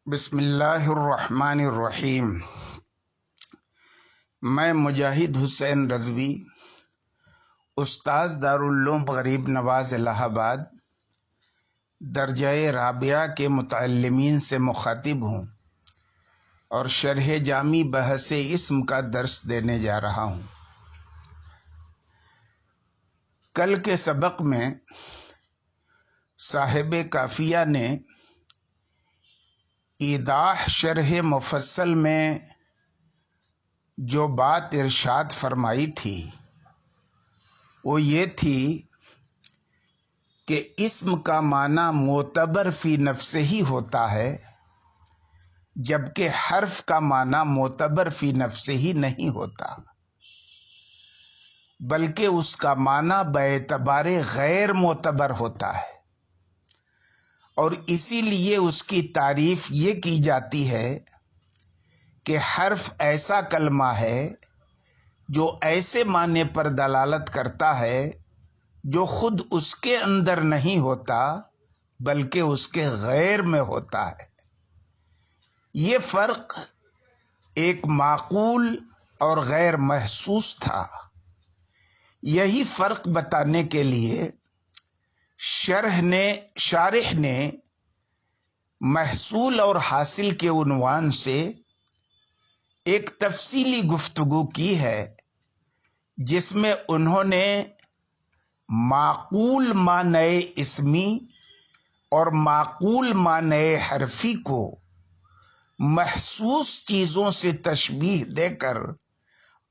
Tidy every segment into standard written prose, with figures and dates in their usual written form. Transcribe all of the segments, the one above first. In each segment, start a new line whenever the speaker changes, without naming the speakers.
بسم اللہ الرحمن الرحیم۔ میں مجاہد حسین رضوی، استاذ دارالعلوم غریب نواز الہ آباد، درجہ رابعہ کے متعلمین سے مخاطب ہوں اور شرح جامی بحث اسم کا درس دینے جا رہا ہوں۔ کل کے سبق میں صاحب کافیہ نے ایضاح شرح مفصل میں جو بات ارشاد فرمائی تھی وہ یہ تھی کہ اسم کا معنی معتبر فی نفسہ ہی ہوتا ہے، جبکہ حرف کا معنی معتبر فی نفسہ ہی نہیں ہوتا، بلکہ اس کا معنی باعتبار غیر معتبر ہوتا ہے، اور اسی لیے اس کی تعریف یہ کی جاتی ہے کہ حرف ایسا کلمہ ہے جو ایسے معنی پر دلالت کرتا ہے جو خود اس کے اندر نہیں ہوتا بلکہ اس کے غیر میں ہوتا ہے۔ یہ فرق ایک معقول اور غیر محسوس تھا۔ یہی فرق بتانے کے لیے شارح نے محصول اور حاصل کے عنوان سے ایک تفصیلی گفتگو کی ہے، جس میں انہوں نے معقول معنی اسمی اور معقول معنی حرفی کو محسوس چیزوں سے تشبیہ دے کر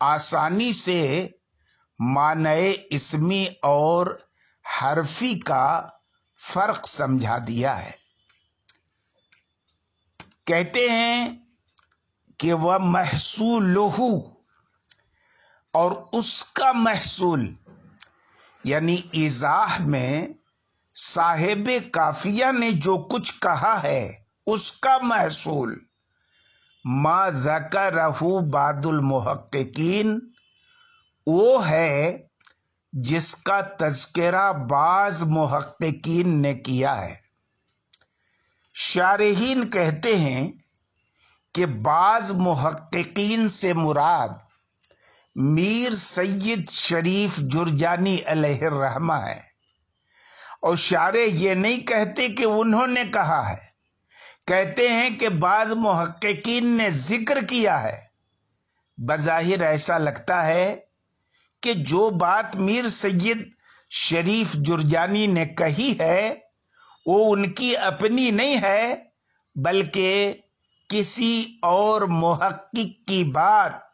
آسانی سے معنی اسمی اور حرفی کا فرق سمجھا دیا ہے۔ کہتے ہیں کہ وہ محصولہ، اور اس کا محصول یعنی ایضاح میں صاحب کافیہ نے جو کچھ کہا ہے اس کا محصول ما ذکرہ بعض المحققین وہ ہے جس کا تذکرہ بعض محققین نے کیا ہے۔ شارحین کہتے ہیں کہ بعض محققین سے مراد میر سید شریف جرجانی علیہ الرحمہ ہے، اور شارح یہ نہیں کہتے کہ انہوں نے کہا ہے، کہتے ہیں کہ بعض محققین نے ذکر کیا ہے۔ بظاہر ایسا لگتا ہے کہ جو بات میر سید شریف جرجانی نے کہی ہے وہ ان کی اپنی نہیں ہے، بلکہ کسی اور محقق کی بات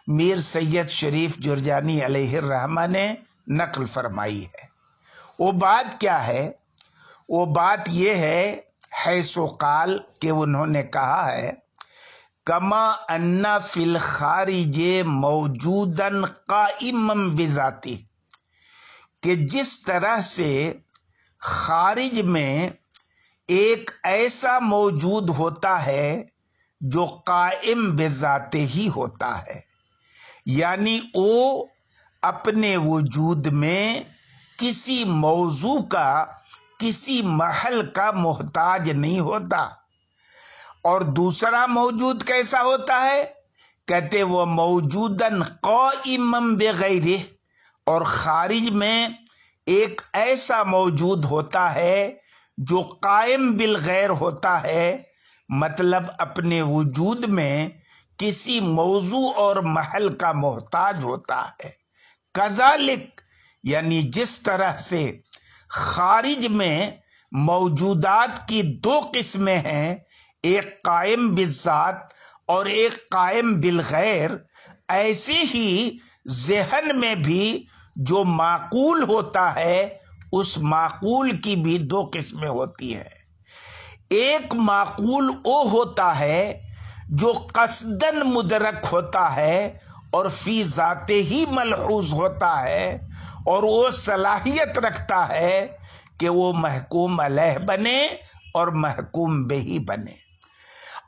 میر سید شریف جرجانی علیہ الرحمہ نے نقل فرمائی ہے۔ وہ بات کیا ہے؟ وہ بات یہ ہے حیث قال کہ انہوں نے کہا ہے کما ان فی الخارج موجودا قائما بذاتی، کہ جس طرح سے خارج میں ایک ایسا موجود ہوتا ہے جو قائم بذات ہی ہوتا ہے، یعنی وہ اپنے وجود میں کسی موضوع کا، کسی محل کا محتاج نہیں ہوتا۔ اور دوسرا موجود کیسا ہوتا ہے؟ کہتے وہ موجوداً قائما بغیرہ، اور خارج میں ایک ایسا موجود ہوتا ہے جو قائم بالغیر ہوتا ہے، مطلب اپنے وجود میں کسی موضوع اور محل کا محتاج ہوتا ہے۔ کذالک، یعنی جس طرح سے خارج میں موجودات کی دو قسمیں ہیں، ایک قائم بالذات اور ایک قائم بالغیر، ایسے ہی ذہن میں بھی جو معقول ہوتا ہے اس معقول کی بھی دو قسمیں ہوتی ہیں۔ ایک معقول وہ ہوتا ہے جو قصدن مدرک ہوتا ہے اور فی ذات ہی ملحوظ ہوتا ہے، اور وہ صلاحیت رکھتا ہے کہ وہ محکوم علیہ بنے اور محکوم بہی بنے۔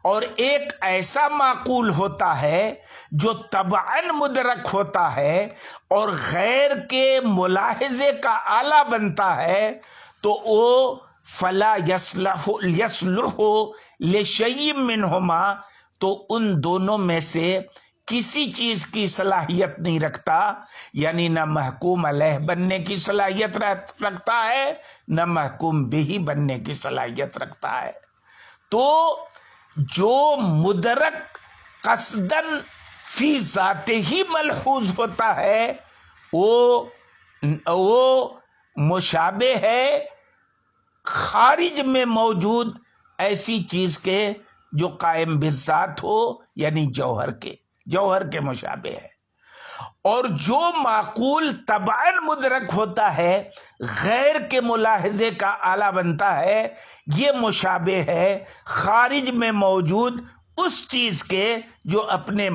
اور ایک ایسا معقول ہوتا ہے جو طبعاً مدرک ہوتا ہے اور غیر کے ملاحظے کا آلہ بنتا ہے، تو وہ فلا یصلح لشیء منہما، تو ان دونوں میں سے کسی چیز کی صلاحیت نہیں رکھتا، یعنی نہ محکوم علیہ بننے کی صلاحیت رکھتا ہے، نہ محکوم بہ بننے کی صلاحیت رکھتا ہے۔ تو جو مدرک قصدن فی ذات ہی ملحوظ ہوتا ہے وہ مشابہ ہے خارج میں موجود ایسی چیز کے جو قائم بالذات ہو، یعنی جوہر کے مشابہ ہے۔ اور جو معقول طبعاً مدرک ہوتا ہے، غیر کے ملاحظے کا آلہ بنتا ہے، یہ مشابہ ہے خارج میں موجود اس چیز کے جو اپنے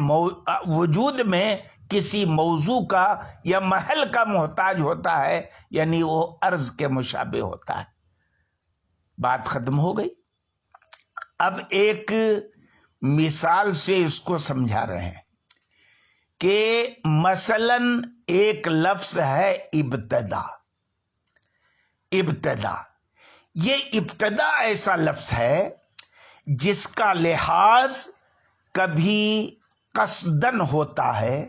وجود میں کسی موضوع کا یا محل کا محتاج ہوتا ہے، یعنی وہ عرض کے مشابہ ہوتا ہے۔ بات ختم ہو گئی۔ اب ایک مثال سے اس کو سمجھا رہے ہیں کہ مثلا ایک لفظ ہے ابتدا۔ یہ ابتدا ایسا لفظ ہے جس کا لحاظ کبھی قصدن ہوتا ہے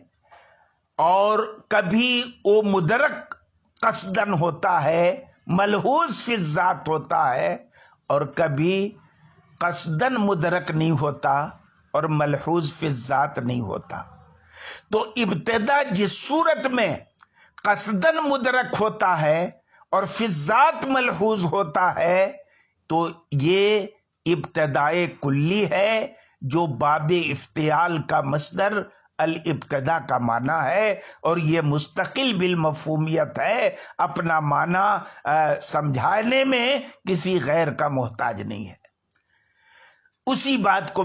اور کبھی وہ مدرک قصدن ہوتا ہے، ملحوظ فی الذات ہوتا ہے، اور کبھی قصدن مدرک نہیں ہوتا اور ملحوظ فی الذات نہیں ہوتا۔ تو ابتدا جس صورت میں قصدن مدرک ہوتا ہے اور فی الذات ملحوظ ہوتا ہے تو یہ ابتدائے کلی ہے، جو باب افتعال کا مصدر الابتدا کا معنی ہے، اور یہ مستقل بالمفہومیت ہے، اپنا معنی سمجھانے میں کسی غیر کا محتاج نہیں ہے۔ اسی بات کو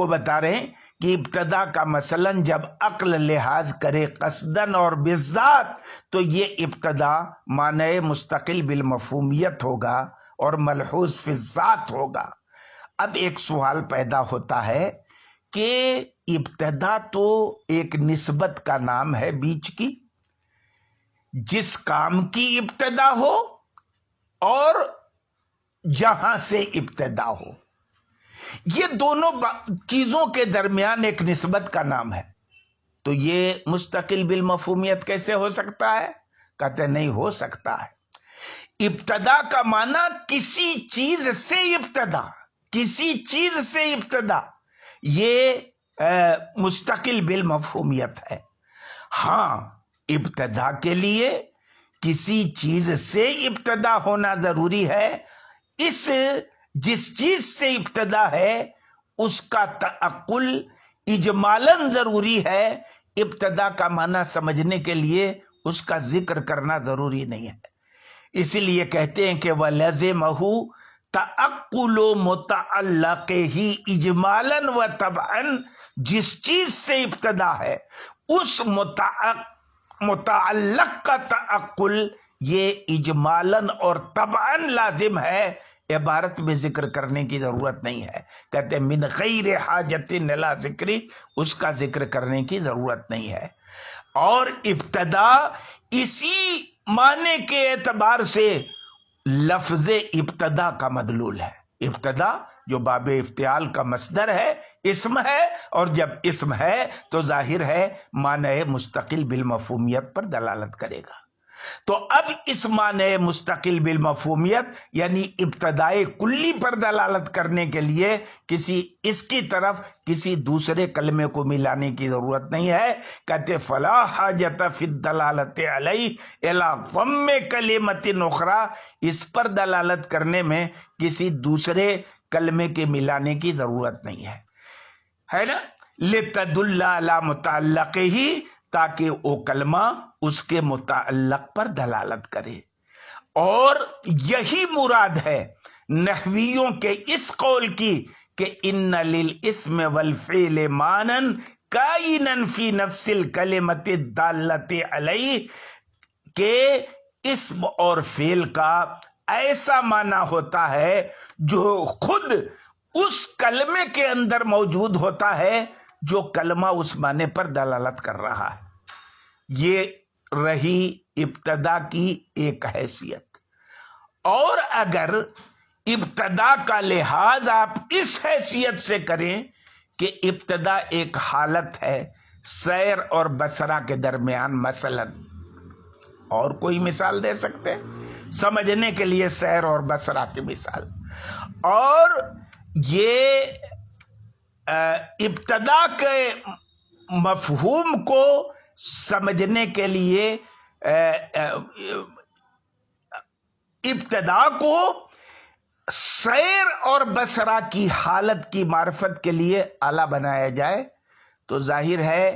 بتا رہے ہیں کہ ابتدا کا مثلا جب عقل لحاظ کرے قصدن اور بالذات تو یہ ابتدا معنی مستقل بالمفہومیت ہوگا اور ملحوظ فی الذات ہوگا۔ اب ایک سوال پیدا ہوتا ہے کہ ابتدا تو ایک نسبت کا نام ہے بیچ کی، جس کام کی ابتدا ہو اور جہاں سے ابتدا ہو، یہ دونوں چیزوں کے درمیان ایک نسبت کا نام ہے، تو یہ مستقل بالمفہومیت کیسے ہو سکتا ہے؟ کہتے نہیں ہو سکتا ہے۔ ابتدا کا معنی کسی چیز سے ابتدا، یہ مستقل بالمفہومیت ہے۔ ہاں، ابتدا کے لیے کسی چیز سے ابتدا ہونا ضروری ہے، جس چیز سے ابتدا ہے اس کا تعقل اجمالاً ضروری ہے۔ ابتدا کا معنی سمجھنے کے لیے اس کا ذکر کرنا ضروری نہیں ہے، اسی لیے کہتے ہیں کہ وَلَزِمَهُ تَعَقُّلُ مُتَعَلَّقِهِ اجمالاً وَطَبْعًا، جس چیز سے ابتدا ہے اس متعلق کا تعقل یہ اجمالاً اور طبعاً لازم ہے، عبارت میں ذکر کرنے کی ضرورت نہیں ہے۔ کہتے ہیں من غیر حاجت الی ذکر، اس کا ذکر کرنے کی ضرورت نہیں ہے۔ اور ابتدا اسی معنی کے اعتبار سے لفظ ابتدا کا مدلول ہے۔ ابتدا جو باب افتعال کا مصدر ہے، اسم ہے، اور جب اسم ہے تو ظاہر ہے معنی مستقل بالمفہومیت پر دلالت کرے گا۔ تو اب اس معنی مستقل بالمفہومیت یعنی ابتدائے کلی پر دلالت کرنے کے لیے اس کی طرف کسی دوسرے کلمے کو ملانے کی ضرورت نہیں ہے۔ کہتے فلا حاجت فی الدلالت علیہ الی ضم کلمۃ اخری، اس پر دلالت کرنے میں کسی دوسرے کلمے کے ملانے کی ضرورت نہیں ہے نا، لتدل علی متعلقہ، تاکہ وہ کلمہ اس کے متعلق پر دلالت کرے۔ اور یہی مراد ہے نحویوں کے اس قول کی کہ ان للاسم والفعل معنی کائنا فی نفس الکلمۃ الدالۃ علیہ، کہ اسم اور فعل کا ایسا معنی ہوتا ہے جو خود اس کلمے کے اندر موجود ہوتا ہے جو کلمہ اس معنی پر دلالت کر رہا ہے۔ یہ رہی ابتدا کی ایک حیثیت۔ اور اگر ابتدا کا لحاظ آپ اس حیثیت سے کریں کہ ابتدا ایک حالت ہے سیر اور بصرہ کے درمیان، مثلا اور کوئی مثال دے سکتے ہیں سمجھنے کے لیے سیر اور بصرہ کی مثال، اور یہ ابتدا کے مفہوم کو سمجھنے کے لیے ابتدا کو سیر اور بصرہ کی حالت کی معرفت کے لیے اعلیٰ بنایا جائے تو ظاہر ہے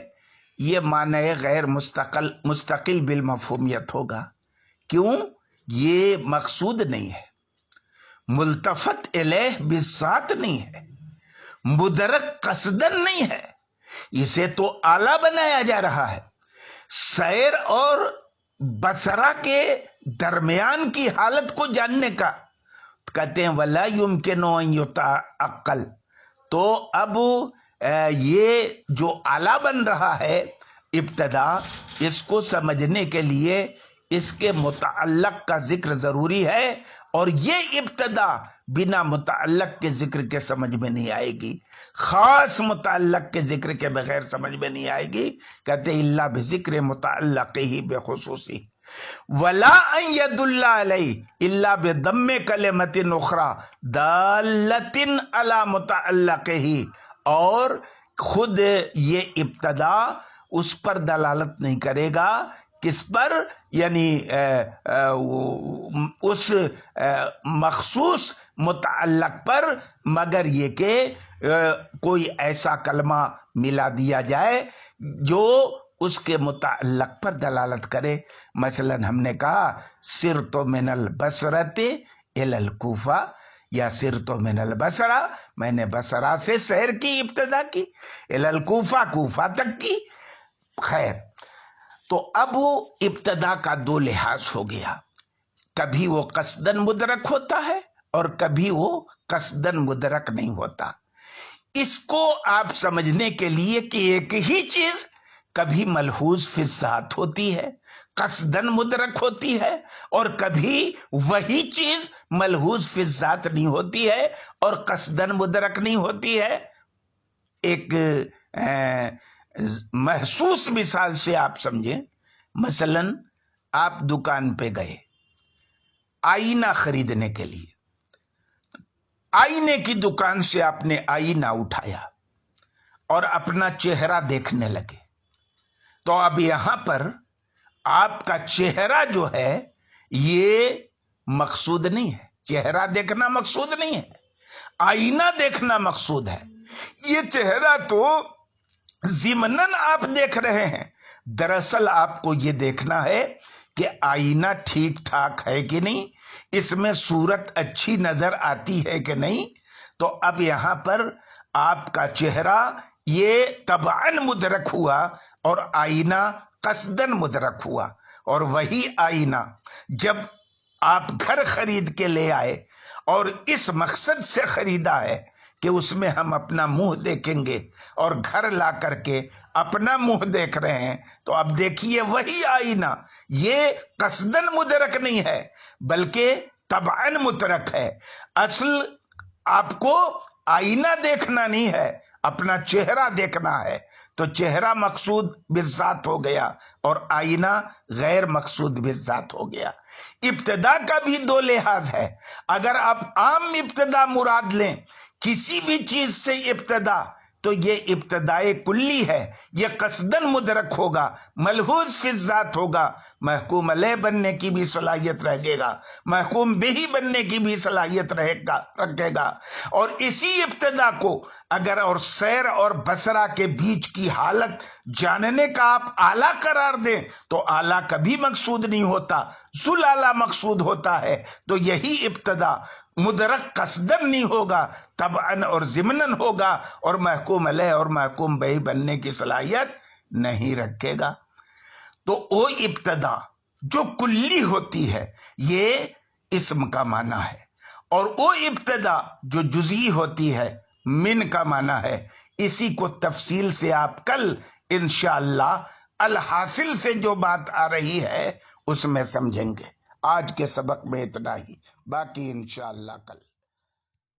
یہ معنی غیر مستقل بالمفہومیت ہوگا۔ کیوں؟ یہ مقصود نہیں ہے، ملتفت الیہ بالذات نہیں ہے، مدرک قصدن نہیں ہے، اسے تو اعلیٰ بنایا جا رہا ہے۔ سیر اور بصرہ کے درمیان کی حالت کو جاننے کا کہتے ہیں وَلَا يُمْكِنُ أَن يُتَعَقَّلَ۔ تو اب یہ جو اعلیٰ بن رہا ہے ابتدا، اس کو سمجھنے کے لیے اس کے متعلق کا ذکر ضروری ہے، اور یہ ابتدا بنا متعلق کے ذکر کے سمجھ میں نہیں آئے گی، خاص متعلق کے ذکر کے بغیر سمجھ میں نہیں آئے گی۔ کہتے ہیں الا بذکر متعلق ہی بخصوصی، ولا ان يدل علیہ الا بضم کلمۃ اخرى دالۃ علی متعلقہ، اور خود یہ ابتدا اس پر دلالت نہیں کرے گا، کس پر؟ یعنی اس مخصوص متعلق پر، مگر یہ کہ کوئی ایسا کلمہ ملا دیا جائے جو اس کے متعلق پر دلالت کرے۔ مثلا ہم نے کہا سرت من البصرۃ الی الکوفہ، یا سرت من البصرہ، میں نے بصرہ سے سیر کی، ابتدا کی، الی الکوفہ، کوفہ تک کی۔ خیر، تو اب وہ ابتدا کا دو لحاظ ہو گیا، کبھی وہ قصدن مدرک ہوتا ہے اور کبھی وہ قصدن مدرک نہیں ہوتا۔ اس کو آپ سمجھنے کے لیے کہ ایک ہی چیز کبھی ملحوظ فی الذات ہوتی ہے، قصدن مدرک ہوتی ہے، اور کبھی وہی چیز ملحوظ فی الذات نہیں ہوتی ہے اور قصدن مدرک نہیں ہوتی ہے۔ ایک محسوس مثال سے آپ سمجھیں، مثلا آپ دکان پہ گئے آئینہ خریدنے کے لیے، آئینے کی دکان سے آپ نے آئینہ اٹھایا اور اپنا چہرہ دیکھنے لگے، تو اب یہاں پر آپ کا چہرہ جو ہے یہ مقصود نہیں ہے، چہرہ دیکھنا مقصود نہیں ہے، آئینہ دیکھنا مقصود ہے۔ یہ چہرہ تو ضمناً آپ دیکھ رہے ہیں، دراصل آپ کو یہ دیکھنا ہے کہ آئینہ ٹھیک ٹھاک ہے کہ نہیں، اس میں صورت اچھی نظر آتی ہے کہ نہیں۔ تو اب یہاں پر آپ کا چہرہ یہ طبعاً مدرک ہوا اور آئینہ قصدن مدرک ہوا، اور وہی آئینہ جب آپ گھر خرید کے لے آئے اور اس مقصد سے خریدا ہے کہ اس میں ہم اپنا منہ دیکھیں گے، اور گھر لا کر کے اپنا منہ دیکھ رہے ہیں، تو اب دیکھیے وہی آئینہ یہ قصدن مدرک نہیں ہے بلکہ طبعاً مدرک ہے۔ اصل آپ کو آئینہ دیکھنا نہیں ہے، اپنا چہرہ دیکھنا ہے، تو چہرہ مقصود بالذات ہو گیا اور آئینہ غیر مقصود بالذات ہو گیا۔ ابتدا کا بھی دو لحاظ ہے، اگر آپ عام ابتدا مراد لیں کسی بھی چیز سے ابتدا، تو یہ ابتدائے کلی ہے، یہ قصدن مدرک ہوگا، ملحوظ فی الذات ہوگا، محکوم علیہ بننے کی بھی صلاحیت رکھے گا، محکوم بہی بننے کی بھی صلاحیت رکھے گا۔ اور اسی ابتدا کو اگر اور سیر اور بصرہ کے بیچ کی حالت جاننے کا آپ اعلیٰ قرار دیں تو اعلیٰ کبھی مقصود نہیں ہوتا، ذل اعلیٰ مقصود ہوتا ہے۔ تو یہی ابتدا مدرک قصدن نہیں ہوگا، طبعاً اور ضمناً ہوگا، اور محکوم علیہ اور محکوم بہی بننے کی صلاحیت نہیں رکھے گا۔ تو وہ ابتدا جو کلی ہوتی ہے یہ اسم کا معنی ہے، اور وہ ابتدا جو جزئی ہوتی ہے من کا معنی ہے۔ اسی کو تفصیل سے آپ کل انشاءاللہ الحاصل سے جو بات آ رہی ہے اس میں سمجھیں گے۔ آج کے سبق میں اتنا ہی، باقی انشاءاللہ کل۔